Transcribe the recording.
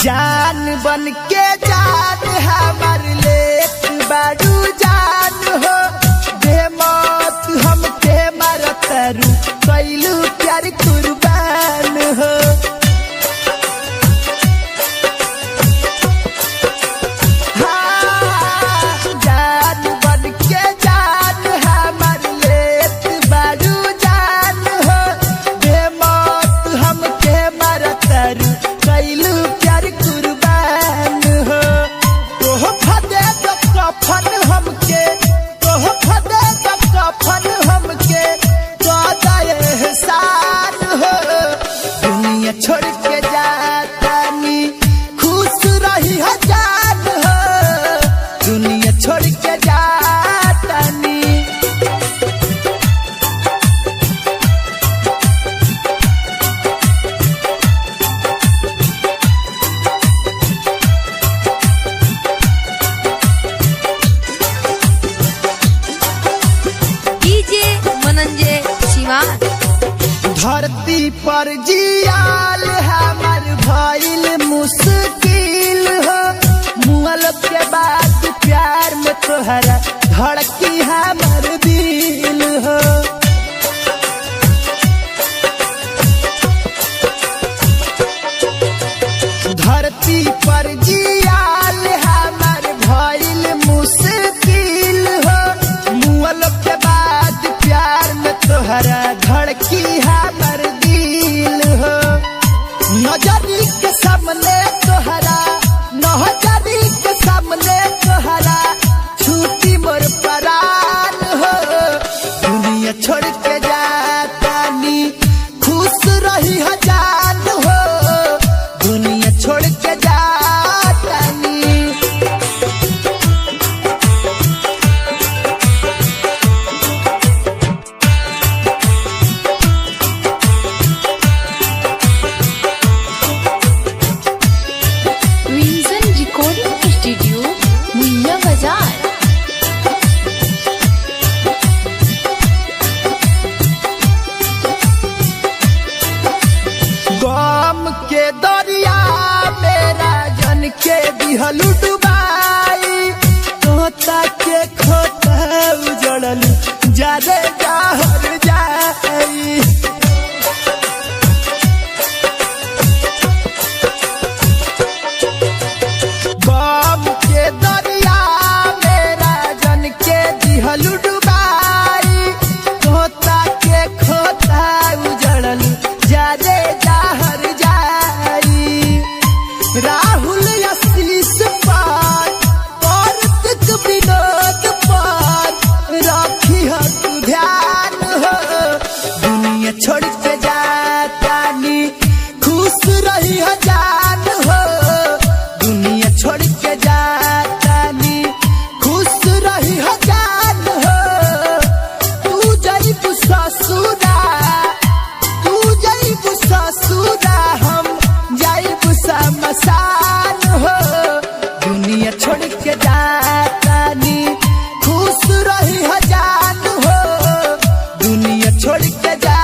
जान बन के जान हमार लेत बारू जान हो दे मौत हम के मरतरू कैलू प्यार कुर्बान हो। हाँ, जान बन के जान हमार लेत बारू जान हो दे मौत हम के मरतरू कैलू प्यार कुर्बान हो। तोह फदे दो कफन हमके तोह फदे दो कफन हमके दादा एहसान हो। दुनिया छोड़ के जातानी खुश रही जान हो दुनिया छोड़ के जातानी। डीजे मनंजे शिवान। धरती पर जियाल हमार भइल मुश्किल हो मुअल के बाद प्यार में तोहरा धड़की हमार दिल हो। धरती पर जियाल हमार भइल मुश्किल हो मुअल के बाद प्यार में तोहरा धड़की हमार दिल हो। नजरी के सामने तोहरा नजरी के सामने तोहरा छूटी मोर परान हो। दुनिया छोड़ के जातानी खुश रही जान हो दुनिया छोड़ के जातानी। विंसन रिकॉर्डिंग स्टूडियो मुहैया बाजार। गम के दरिया मेरा जन के दिहलू डुबाई तोता के खोता उजड़लू जादे जहर जाई। गम के दरिया मेरा जन के दिहलू डुबाई तोता के खोता उजड़लू जादे जहर जाई। राहुल आशीष पार कार्तिक विनोद पार राखी हो तू ध्यान हो। दुनिया छोड़ के जातानी खुश रही जान हो दुनिया छोड़ के जातानी खुश रही जान हो। तू जइबू ससुरा तू जइबू ससुरा हम जइबू शमशान हो। दुनिया छोड़ के जातानी खुश रही जान हो दुनिया छोड़ के जा